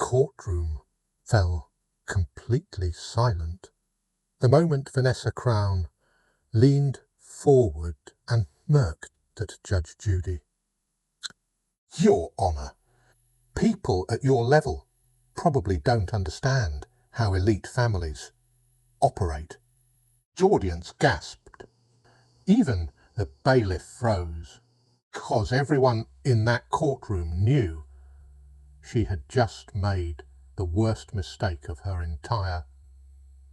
courtroom fell completely silent the moment Vanessa Crown leaned forward and smirked at Judge Judy. "Your Honour, people at your level probably don't understand how elite families operate." The audience gasped. Even the bailiff froze, because everyone in that courtroom knew she had just made the worst mistake of her entire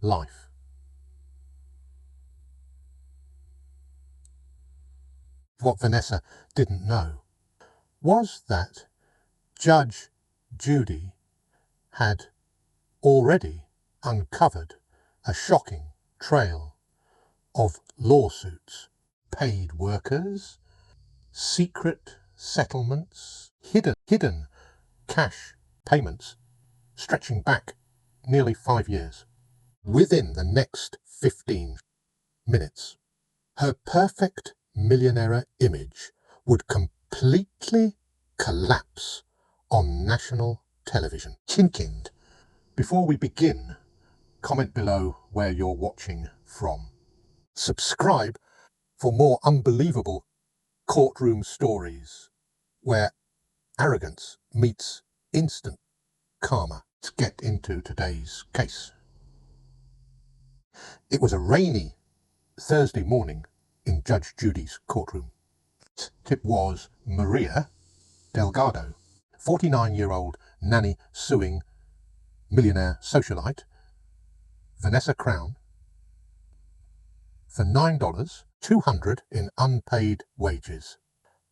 life. What Vanessa didn't know was that Judge Judy had already uncovered a shocking trail of lawsuits, paid workers, secret settlements, hidden cash payments stretching back nearly 5 years. Within the next 15 minutes, her perfect millionaire image would completely collapse on national television. Kinkind. Before we begin, comment below where you're watching from. Subscribe for more unbelievable courtroom stories where arrogance meets instant karma. Let's get into today's case. It was a rainy Thursday morning in Judge Judy's courtroom. It was Maria Delgado, 49-year-old nanny suing millionaire socialite Vanessa Crown for $9,200 in unpaid wages.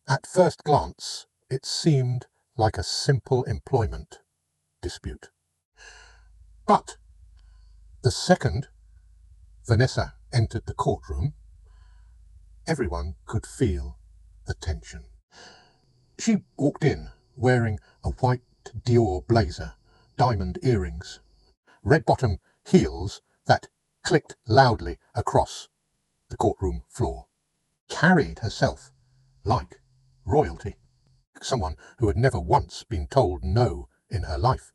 At first glance, it seemed like a simple employment dispute. But the second Vanessa entered the courtroom, everyone could feel the tension. She walked in wearing a white Dior blazer, diamond earrings, red-bottom heels that clicked loudly across the courtroom floor, carried herself like royalty, someone who had never once been told no in her life.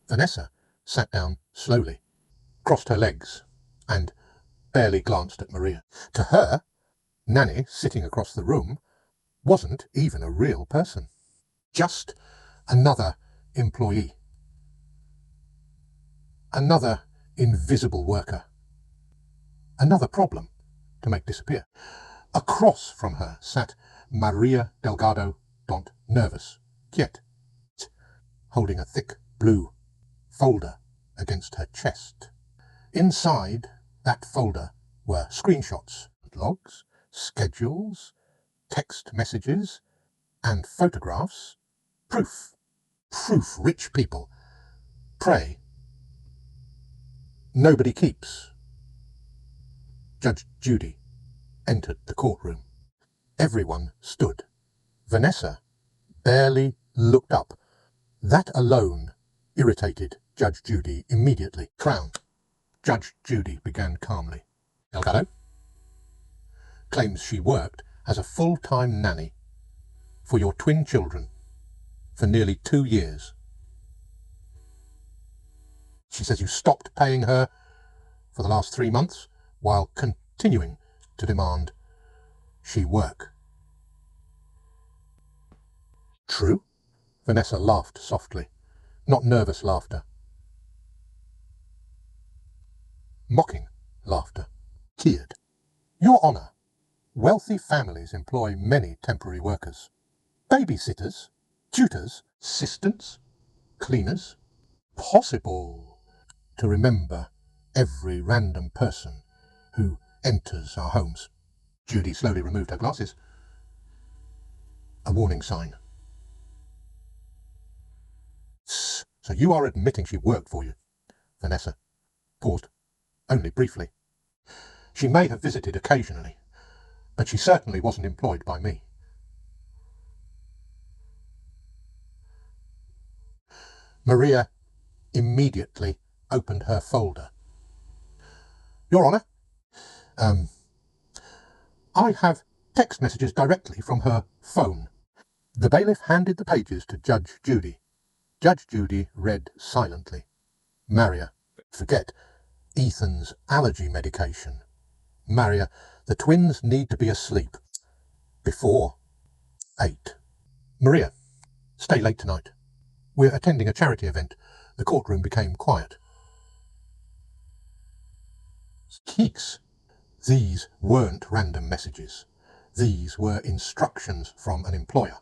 Vanessa sat down slowly, crossed her legs, and barely glanced at Maria. To her, Nanny, sitting across the room, wasn't even a real person. Just another employee. Another invisible worker. Another problem to make disappear. Across from her sat Maria Delgado, nervous, quiet, holding a thick blue folder against her chest. Inside that folder were screenshots, logs, schedules, text messages, and photographs. Proof. Proof rich people pray nobody keeps. Judge Judy entered the courtroom. Everyone stood. Vanessa barely looked up. That alone irritated Judge Judy immediately. Crown. Judge Judy began calmly. Delgado claims she worked as a full-time nanny for your twin children for nearly 2 years. She says you stopped paying her for the last 3 months while continuing to demand she work. True? Vanessa laughed softly, not nervous laughter. Mocking laughter. Tiered. Your Honour, wealthy families employ many temporary workers. Babysitters, tutors, assistants, cleaners. Possible to remember every random person who enters our homes. Judy slowly removed her glasses. A warning sign. So you are admitting she worked for you? Vanessa paused, only briefly. She may have visited occasionally, but she certainly wasn't employed by me. Maria immediately opened her folder. Your Honour, I have text messages directly from her phone. The bailiff handed the pages to Judge Judy. Judge Judy read silently. Maria, forget Ethan's allergy medication. Maria, the twins need to be asleep before 8. Maria, stay late tonight. We're attending a charity event. The courtroom became quiet. Keeks. These weren't random messages. These were instructions from an employer.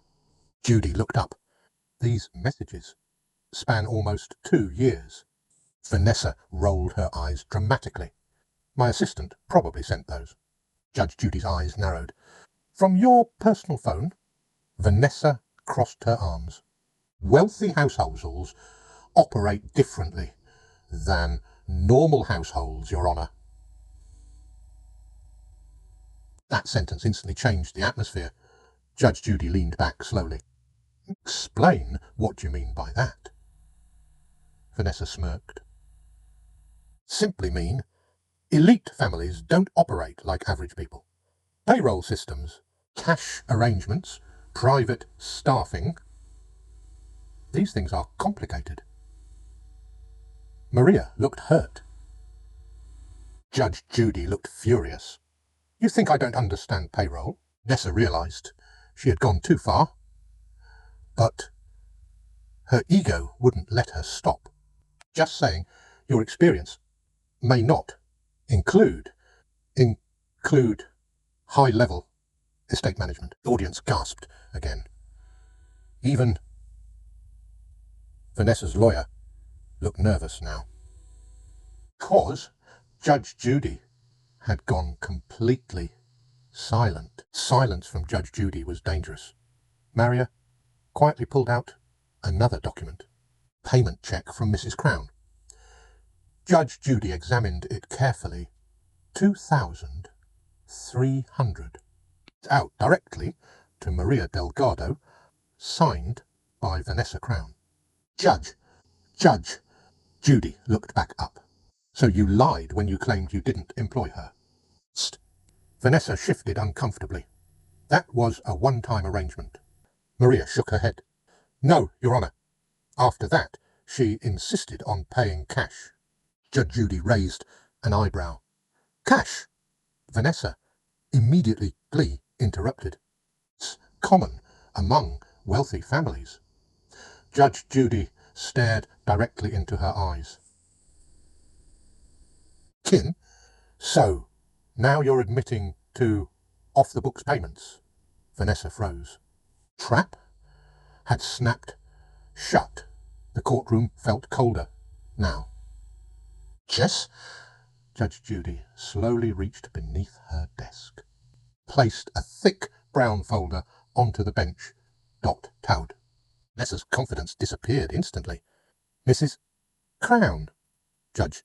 Judy looked up. These messages span almost 2 years. Vanessa rolled her eyes dramatically. My assistant probably sent those. Judge Judy's eyes narrowed. From your personal phone? Vanessa crossed her arms. Wealthy households operate differently than normal households, Your Honour. That sentence instantly changed the atmosphere. Judge Judy leaned back slowly. Explain what you mean by that. Vanessa smirked. Simply mean elite families don't operate like average people. Payroll systems, cash arrangements, private staffing, these things are complicated. Maria looked hurt. Judge Judy looked furious. You think I don't understand payroll? Vanessa realized she had gone too far, but her ego wouldn't let her stop. Just saying, your experience may not include high-level estate management. The audience gasped again. Even Vanessa's lawyer looked nervous now. Because Judge Judy had gone completely silent. Silence from Judge Judy was dangerous. Maria quietly pulled out another document. Payment check from Mrs. Crown. Judge Judy examined it carefully. 2,300. Out directly to Maria Delgado, signed by Vanessa Crown. Judge, Judy looked back up. So you lied when you claimed you didn't employ her. Psst. Vanessa shifted uncomfortably. That was a one-time arrangement. Maria shook her head. No, Your Honour. After that, she insisted on paying cash. Judge Judy raised an eyebrow. Cash? Vanessa, immediately glee interrupted. It's common among wealthy families. Judge Judy stared directly into her eyes. Kin, so now you're admitting to off-the-books payments? Vanessa froze. Trap had snapped shut. The courtroom felt colder now. Jess? Judge Judy slowly reached beneath her desk, placed a thick brown folder onto the bench. Dot towed. Vanessa's confidence disappeared instantly. Mrs. Crown? Judge